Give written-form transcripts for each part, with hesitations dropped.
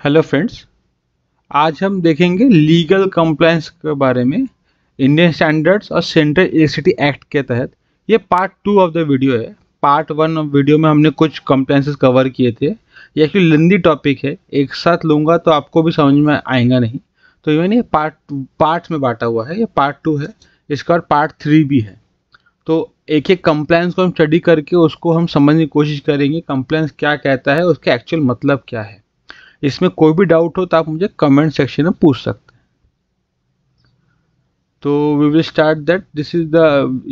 Hello friends, आज हम देखेंगे लीगल कंप्लायंस के बारे में इंडियन स्टैंडर्ड्स और सेंट्रल इलेक्ट्रिसिटी एक्ट के तहत। ये पार्ट 2 ऑफ द वीडियो है। पार्ट 1 ऑफ वीडियो में हमने कुछ कंप्लायंसेस कवर किए थे। ये एक्चुअली लेंदी टॉपिक है, एक साथ लूँगा तो आपको भी समझ में आएगा नहीं, तो ये पार्ट्स में बांटा हुआ है। ये पार्ट 2 है, इसका और पार्ट 3 भी है। तो एक एक कंप्लायंस को हम स्टडी करके उसको हम समझने की कोशिश करेंगे, कंप्लायंस क्या कहता है, उसका एक्चुअल मतलब क्या है। इसमें कोई भी डाउट हो तो आप मुझे कमेंट सेक्शन में पूछ सकते हैं। तो we will start that. This is the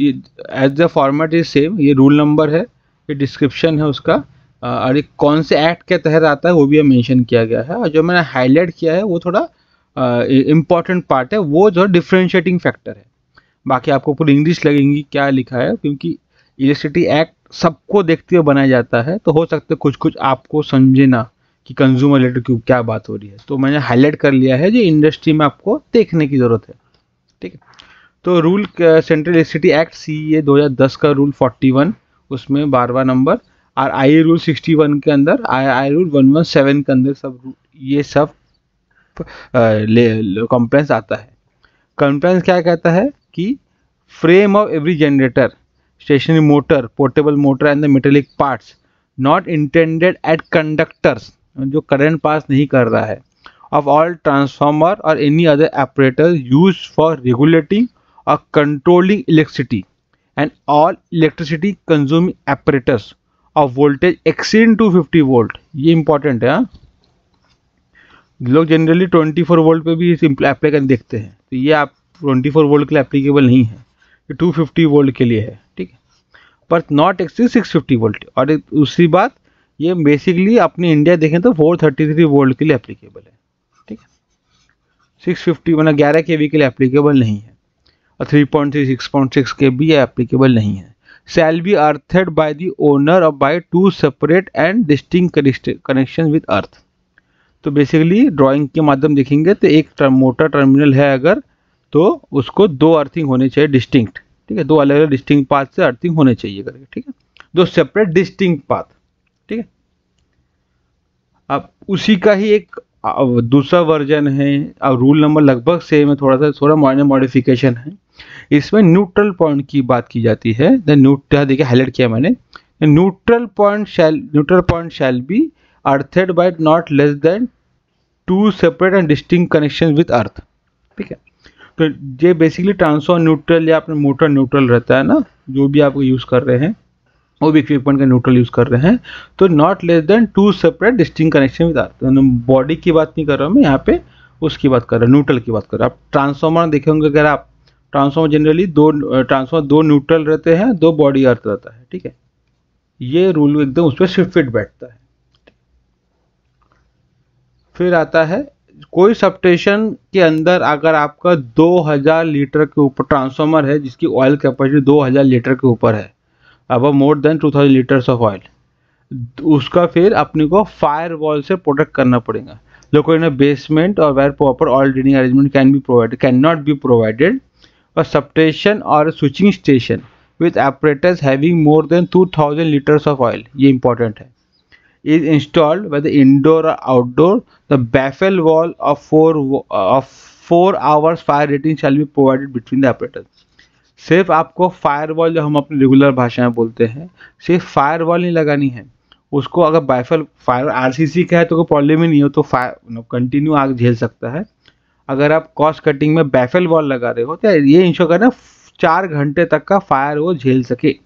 as the format is same. ये रूल नंबर है, ये डिस्क्रिप्शन है उसका, और ये कौन से एक्ट के तहत आता है वो भी मेंशन किया गया है। और जो मैंने हाईलाइट किया है वो थोड़ा इम्पॉर्टेंट पार्ट है, वो जो डिफरेंशिएटिंग फैक्टर है। बाकी आपको पूरी इंग्लिश लगेंगी क्या लिखा है, क्योंकि इलेक्ट्रिसिटी एक्ट सबको देखते हुए बनाया जाता है, तो हो सकता है कुछ कुछ आपको समझे ना कि कंज्यूमर रिलेटेड की क्या बात हो रही है। तो मैंने हाईलाइट कर लिया है जो इंडस्ट्री में आपको देखने की ज़रूरत है। ठीक है, तो rule central electricity act CEA 2010 का रूल 41, उसमें 12वां नंबर, और आई रूल 61 के अंदर, आई रूल 117 के अंदर सब ये सब कंप्लायंस आता है। कंप्लायंस क्या कहता है कि frame of every generator, stationary motor, portable motor and the metallic parts not intended at conductors, जो करंट पास नहीं कर रहा है, ऑफ ऑल ट्रांसफार्मर और any other operator use for regulating और controlling electricity and all electricity consuming apparatus of voltage exceeding 250 volt. ये important है। लोग जनरली 24 वोल्ट पे भी अप्लाई करके देखते हैं, तो ये आप 24 वोल्ट के लिए एप्लीकेबल नहीं है, ये 250 वोल्ट के लिए है। ठीक है, पर नॉट एक्सीड 650 वोल्ट। और दूसरी बात, ये बेसिकली अपने इंडिया देखें तो 433 वोल्ट के लिए एप्लीकेबल है। ठीक है, 650 मतलब 11 kV के लिए एप्लीकेबल नहीं है, और 3.3 6.6 kV एप्लीकेबल नहीं है। Shall be earthed by the owner और by 2 separate and distinct connection with earth. तो बेसिकली ड्राइंग के माध्यम देखेंगे तो एक मोटर टर्मिनल है अगर, तो उसको 2 अर्थिंग होने चाहिए डिस्टिंक्ट। ठीक है, 2 अलग अलग डिस्टिंक्ट पाथ से अर्थिंग होने चाहिए करके। ठीक है, 2 सेपरेट डिस्टिंक्ट पाथ। ठीक है, अब उसी का ही एक दूसरा वर्जन है। अब रूल नंबर लगभग सेम है, थोड़ा माइनर मॉडिफिकेशन है। इसमें न्यूट्रल पॉइंट की बात की जाती है। देखिए हाईलाइट किया मैंने, neutral point shall be earthed by not less than 2 separate and distinct connection with earth. ठीक है, तो ये बेसिकली ट्रांसफॉर्मर न्यूट्रल या अपने मोटर न्यूट्रल रहता है ना, जो भी आप यूज़ कर रहे हैं, वो भी इक्विपमेंट का न्यूट्रल यूज़ कर रहे हैं, तो not less than 2 separate distinct connection with earth. Body की बात नहीं कर रहा हूँ मैं यहाँ पे, उसकी बात कर रहा हूँ, न्यूट्रल की बात कर रहा हूँ। आप ट्रांसफॉर्मर देखे होंगे अगर आप, ट्रांसफॉर्मर जनरली दो न्यूट्रल रहते हैं, 2 बॉडी अर्थ रहता है। ठीक है, ये रूल एकदम उस पर फिट बैठता है। फिर आता है, कोई सबस्टेशन के अंदर अगर आपका 2000 लीटर के ऊपर ट्रांसफॉर्मर है जिसकी ऑयल कैपेसिटी 2000 लीटर के ऊपर है, अब मोर देन 2000 लीटर्स ऑफ ऑयल, उसका फिर अपने को फायर वॉल से प्रोटेक्ट करना पड़ेगा। लोकेटेड इन बेसमेंट और where proper oil draining arrangement can not be provided, और सबस्टेशन और switching station with apparatus having more than 2000 litres of oil, ये इंपॉर्टेंट है, is installed whether indoor or outdoor, the baffle wall of 4 hours fire rating shall be provided between the apparatus। सिर्फ आपको fire wall, जो हम अपनी regular भाषा में बोलते हैं, सिर्फ फायर वॉल नहीं लगानी है उसको। अगर बाइफल फायर RCC का है तो कोई प्रॉब्लम ही नहीं हो, तो फायर कंटिन्यू आग झेल सकता है। अगर आप कॉस्ट कटिंग में बैफल वॉल लगा रहे हो तो ये इंश्योर करना 4 घंटे तक का फायर वो झेल सके,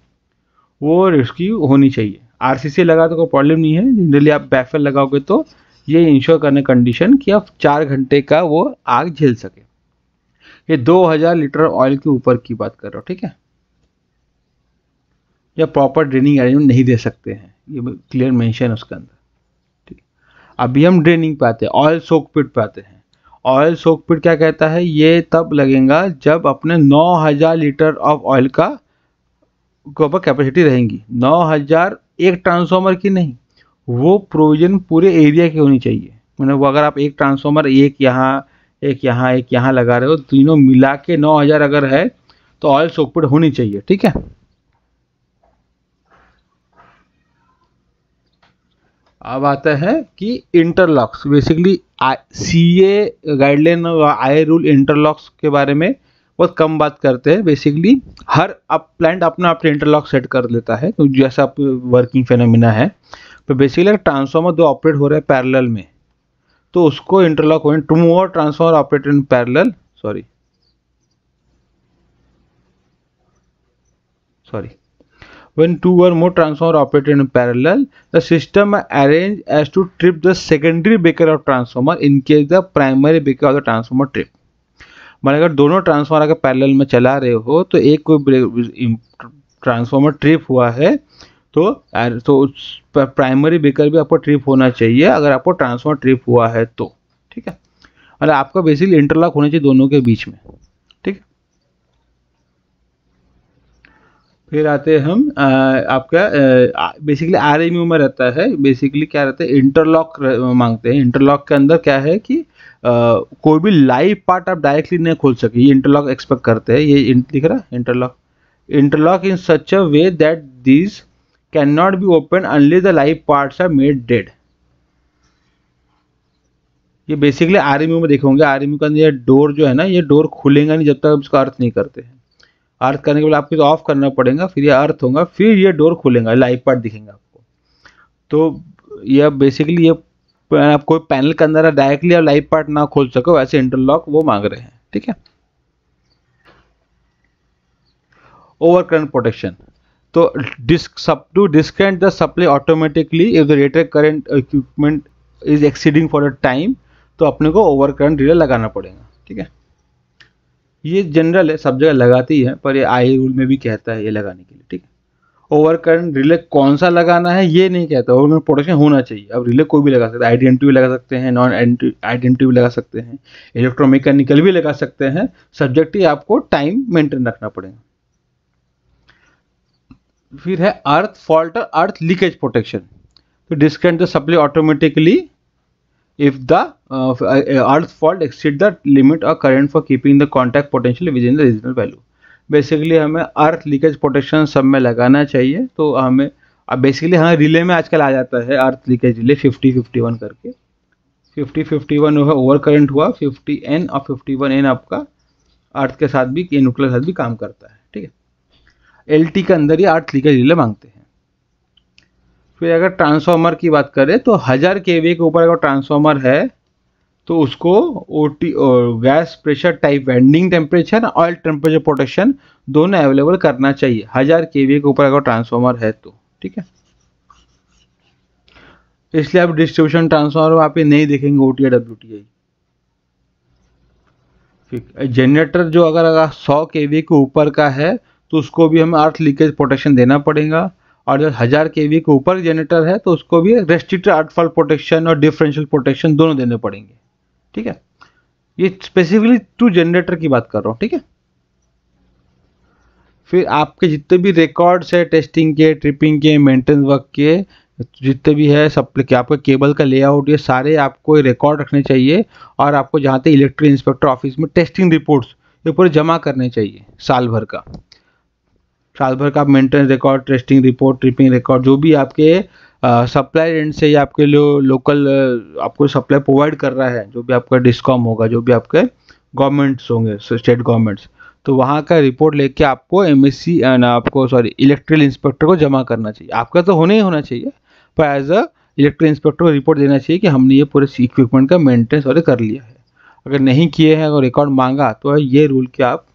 वो रिस्की होनी चाहिए। RCC लगा तो कोई प्रॉब्लम नहीं है, जनरली आप बैफल लगाओगे तो ये इंश्योर करने कंडीशन कि आप 4 घंटे का वो आग झेल सके। ये 2000 लीटर ऑयल के ऊपर की बात कर रहा हूँ। ठीक है, या प्रॉपर ड्रेनिंग अरेंजमेंट नहीं दे सकते हैं, ये क्लियर मेंशन है उसके अंदर। ठीक है, अभी हम ड्रेनिंग पे आते हैं, ऑयल सोक पिट पे आते हैं। ऑयल सोक पिट क्या कहता है, ये तब लगेगा जब अपने 9000 लीटर ऑफ ऑयल का ऊपर कैपेसिटी रहेंगी। 9000 एक ट्रांसफार्मर की नहीं, वो प्रोविजन पूरे एरिया की होनी चाहिए। मतलब वो अगर आप एक ट्रांसफार्मर एक यहाँ एक यहाँ एक यहाँ लगा रहे हो, तीनों मिला के 9000 अगर है तो ऑयल सोकपिट होनी चाहिए। ठीक है, अब आता है कि इंटरलॉक्स, बेसिकली सीए गाइडलाइन और आई रूल इंटरलॉक्स के बारे में बहुत कम बात करते हैं। बेसिकली हर अब प्लांट अपना अपना इंटरलॉक सेट कर लेता है, तो जैसा आप वर्किंग फेनोमिना है। तो बेसिकली अगर ट्रांसफार्मर दो ऑपरेट हो रहा है पैरेलल में, तो उसको इंटरलॉक होने, two more transformer operate in parallel, sorry when two or more transformers operate in parallel, the system are arranged as to trip the secondary breaker of transformer in case the primary breaker of the transformer trip। मान अगर दोनों transformer के parallel में चला रहे हो, तो एक कोई ट्रांसफार्मर ट्रिप हुआ है, तो उस प्राइमरी ब्रेकर भी आपको ट्रिप होना चाहिए अगर आपको ट्रांसफार्मर ट्रिप हुआ है तो, ठीक है। मतलब आपका बेसिकली इंटरलॉक होना चाहिए दोनों के बीच में, ठीक है। फिर आते हैं हम आपका बेसिकली आरएमयू में रहता है, बेसिकली क्या रहता है, इंटरलॉक मांगते हैं। इंटरलॉक के अंदर क्या है कि कोई भी लाइव पार्ट आप डायरेक्टली नहीं खोल सके, ये इंटरलॉक एक्सपेक्ट करते हैं। ये दिख रहा है interlock in such a way that these can not be open unless the live parts are made dead. ये बेसिकली आरएमयू में देखोगे, आरएमयू का ये डोर जो है ना, ये डोर खुलेगा नहीं जब तक इसका अर्थ नहीं करते हैं। अर्थ करने के बाद आपको तो ऑफ करना पड़ेगा, फिर ये अर्थ होगा, फिर ये डोर खुलेगा, लाइव पार्ट दिखेंगे आपको। तो ये बेसिकली ये आप कोई पैनल के अंदर डायरेक्टली आप लाइव पार्ट ना खोल सको, वैसे इंटरलॉक वो मांग रहे हैं, ठीक है। ओवर करंट प्रोटेक्शन, तो disconnect the supply automatically if the rated current equipment is exceeding for a time, तो अपने को ओवर करंट रिले लगाना पड़ेगा, ठीक है। ये जनरल है, सब जगह लगाती है, पर ये आई रूल में भी कहता है ये लगाने के लिए, ठीक है। ओवर करंट रिले कौन सा लगाना है ये नहीं कहता, ओवर करंट प्रोटेक्शन होना चाहिए। अब रिले कोई भी लगा सकता है, आइडेंटिटी भी लगा सकते हैं, नॉन आइडेंटिटी भी लगा सकते हैं, इलेक्ट्रोमैकेनिकल भी लगा सकते हैं, सब्जेक्ट ही आपको टाइम मेंटेन रखना पड़ेगा। फिर है अर्थ फॉल्ट और अर्थ लीकेज प्रोटेक्शन, तो disconnect the supply automatically if the earth fault exceed the limit of current for keeping the contact potential within the reasonable value। Basically हमें अर्थ लीकेज प्रोटेक्शन सब में लगाना चाहिए। तो हमें अब बेसिकली हाँ रिले में आजकल आ जाता है अर्थ लीकेज रिले 50-51 करके, 50-51 ओवर करंट हुआ, 50N और 51N आपका अर्थ के साथ भी, न्यूक्लियर के साथ भी काम करता है, ठीक है। LT के अंदर ही अर्थ लीकेज रिले मांगते हैं। फिर अगर ट्रांसफार्मर की बात करें तो 1000 kVA के ऊपर अगर ट्रांसफार्मर है तो उसको OT gas pressure type vending temperature oil temperature protection दोनों अवेलेबल करना चाहिए 1000 kVA के ऊपर अगर ट्रांसफार्मर है तो, ठीक है। इसलिए आप डिस्ट्रीब्यूशन ट्रांसफार्मर आप ये नहीं देखेंगे ओटी या डब्ल्यूटीआई। जनरेटर जो अगर 100 kVA के ऊपर का है तो उसको भी हमें अर्थ लीकेज प्रोटेक्शन देना पड़ेगा, और जब 1000 kVA के ऊपर जनरेटर है तो उसको भी रेस्ट्रिक्टेड अर्थ फॉल प्रोटेक्शन और डिफरेंशियल प्रोटेक्शन दोनों देने पड़ेंगे, ठीक है। ये स्पेसिफिकली टू जनरेटर की बात कर रहा हूँ, ठीक है। फिर आपके जितने भी रिकॉर्ड्स है टेस्टिंग के, ट्रिपिंग के, मेंटेनेंस वर्क के, जितने भी है सब के, आपका केबल का लेआउट, ये सारे आपको रिकॉर्ड रखने चाहिए। और आपको जहाँ तक इलेक्ट्रिकल इंस्पेक्टर ऑफिस में टेस्टिंग रिपोर्ट्स ये पूरे जमा करने चाहिए साल भर का आप maintenance record, testing report, tripping record, जो भी आपके सप्लाई एंड से या आपके लोकल आपको सप्लाई प्रोवाइड कर रहा है, जो भी आपका डिस्कॉम होगा, जो भी आपके गवर्नमेंट्स होंगे, स्टेट गवर्नमेंट्स, तो वहाँ का रिपोर्ट लेके आपको एमएससी इलेक्ट्रिकल इंस्पेक्टर को जमा करना चाहिए। आपका तो होना ही होना चाहिए, पर एज अ इलेक्ट्रिकल इंस्पेक्टर को रिपोर्ट देना चाहिए कि हमने ये पूरे इक्विपमेंट का मेंटेनेंस और कर लिया है। अगर नहीं किए हैं, अगर रिकॉर्ड मांगा, तो ये रूल के आप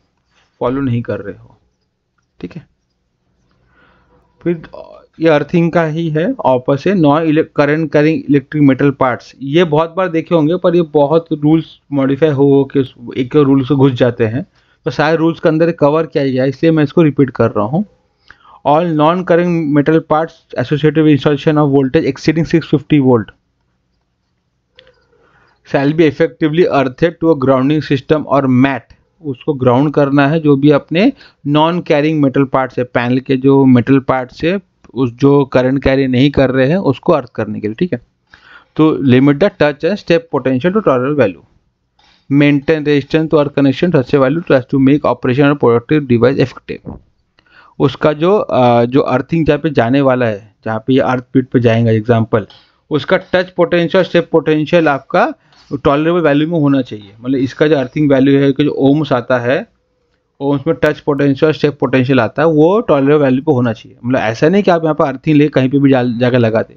फॉलो नहीं कर रहे हो, ठीक है। फिर ये अर्थिंग का ही है opposite, non current carrying electric metal parts. ये बहुत बार देखे होंगे, पर ये बहुत रूल्स मॉडिफाई हो के एक रूल से घुस जाते हैं, तो सारे रूल्स के अंदर कवर किया गया है, इसलिए मैं इसको रिपीट कर रहा हूँ। All non current metal parts associated with installation of voltage exceeding 650 volt shall be effectively earthed to a grounding system और मैट। उसको ग्राउंड करना है जो भी अपने नॉन कैरिंग मेटल पार्ट्स है, पैनल के जो मेटल पार्ट्स है, उस जो करंट कैरी नहीं कर रहे हैं उसको अर्थ करने के लिए, ठीक है। तो limit the touch and step potential to tolerable value, maintain resistance to earth connection touch value to make operation और प्रोडक्टिव डिवाइस इफेक्टिव। उसका जो अर्थिंग जहाँ पे जाने वाला है, जहाँ पे ये अर्थ पीट पे जाएगा एग्जाम्पल, उसका टच पोटेंशियल स्टेप पोटेंशियल आपका टॉलरेबल वैल्यू में होना चाहिए। मतलब इसका जो अर्थिंग वैल्यू है कि जो ओम्स आता है, ओम्स में टच पोटेंशियल स्टेप पोटेंशियल आता है, वो टॉलरेबल वैल्यू पे होना चाहिए। मतलब ऐसा नहीं कि आप यहाँ पर अर्थिंग ले कहीं पे भी जाकर लगा दे,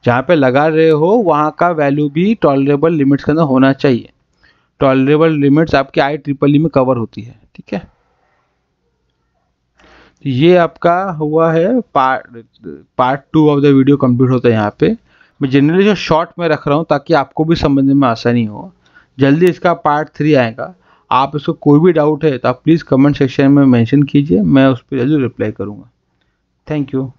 जहाँ पे लगा रहे हो वहाँ का वैल्यू भी टॉलरेबल लिमिट्स के अंदर होना चाहिए। टॉलरेबल लिमिट्स आपके IEEE में कवर होती है, ठीक है। ये आपका हुआ है part 2 of the video complete होता है यहाँ पे। मैं जनरली जो शॉर्ट में रख रहा हूँ ताकि आपको भी समझने में आसानी हो। जल्दी इसका पार्ट 3 आएगा। आप इसको कोई भी डाउट है तो आप प्लीज़ कमेंट सेक्शन में मेंशन कीजिए, मैं उस पर जल्दी रिप्लाई करूँगा। Thank you.